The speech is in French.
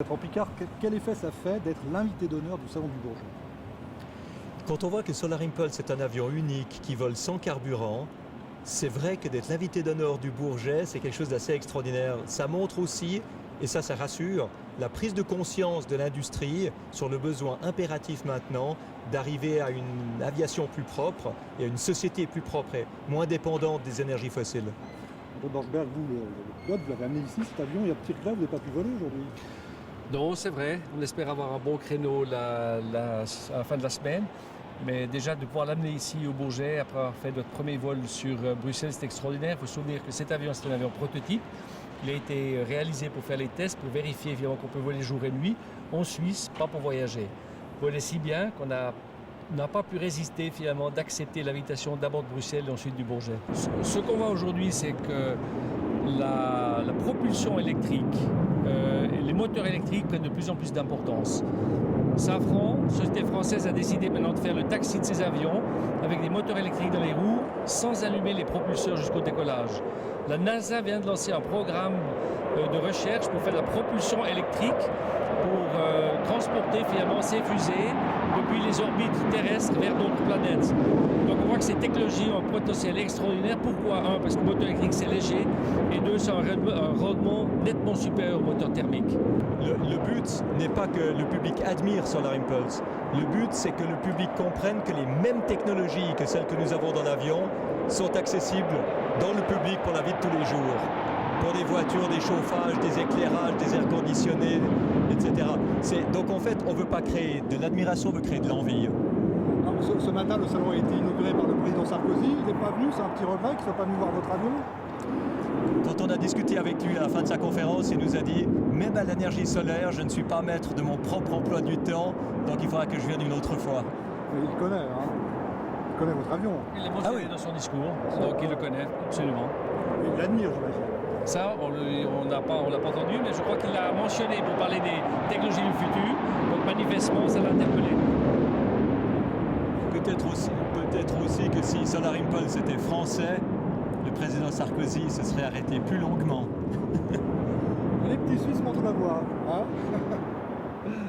Maître Picard, quel effet ça fait d'être l'invité d'honneur du Salon du Bourget? Quand on voit que Solar Impulse est un avion unique qui vole sans carburant, c'est vrai que d'être l'invité d'honneur du Bourget, c'est quelque chose d'assez extraordinaire. Ça montre aussi, et ça rassure, la prise de conscience de l'industrie sur le besoin impératif maintenant d'arriver à une aviation plus propre et à une société plus propre et moins dépendante des énergies fossiles. Maître Borchberg, vous, le pilote, vous l'avez amené ici, cet avion, il y a petit regret, vous n'avez pas pu voler aujourd'hui. Non, c'est vrai. On espère avoir un bon créneau à la fin de la semaine. Mais déjà, de pouvoir l'amener ici au Bourget, après avoir fait notre premier vol sur Bruxelles, c'est extraordinaire. Il faut se souvenir que cet avion, c'est un avion prototype. Il a été réalisé pour faire les tests, pour vérifier évidemment qu'on peut voler jour et nuit en Suisse, pas pour voyager. Voler si bien qu'on n'a pas pu résister finalement d'accepter l'invitation d'abord de Bruxelles et ensuite du Bourget. Ce qu'on voit aujourd'hui, c'est que la propulsion électrique et les moteurs électriques prennent de plus en plus d'importance. Safran, société française, a décidé maintenant de faire le taxi de ses avions avec des moteurs électriques dans les roues sans allumer les propulseurs jusqu'au décollage. La NASA vient de lancer un programme de recherche pour faire de la propulsion électrique pour transporter finalement ces fusées depuis les orbites terrestres vers d'autres planètes. Donc on voit que ces technologies ont un potentiel extraordinaire. Pourquoi? Un, parce que le moteur électrique c'est léger, et deux, c'est un rendement nettement supérieur au moteur thermique. Le but n'est pas que le public admire Solar Impulse. Le but, c'est que le public comprenne que les mêmes technologies que celles que nous avons dans l'avion sont accessibles dans le public pour la vie de tous les jours. Pour des voitures, des chauffages, des éclairages, des airs conditionnés, etc. Donc en fait, on ne veut pas créer de l'admiration, on veut créer de l'envie. Ce matin, le salon a été inauguré par le président Sarkozy. Il n'est pas venu, c'est un petit regret qu'il ne soit pas venu voir votre avion. Quand on a discuté avec lui à la fin de sa conférence, il nous a dit « Même à l'énergie solaire, je ne suis pas maître de mon propre emploi du temps, donc il faudra que je vienne une autre fois. » Mais il connaît, hein. Il connaît votre avion. Il l'a mentionné dans son discours, donc il le connaît absolument. Et il l'admire, j'imagine. Ça, on ne l'a pas entendu, mais je crois qu'il l'a mentionné pour parler des technologies du futur. Donc manifestement, ça l'a interpellé. Peut-être aussi que si Solar Impulse était français, le président Sarkozy se serait arrêté plus longuement. Les petits Suisses montrent la voie, hein.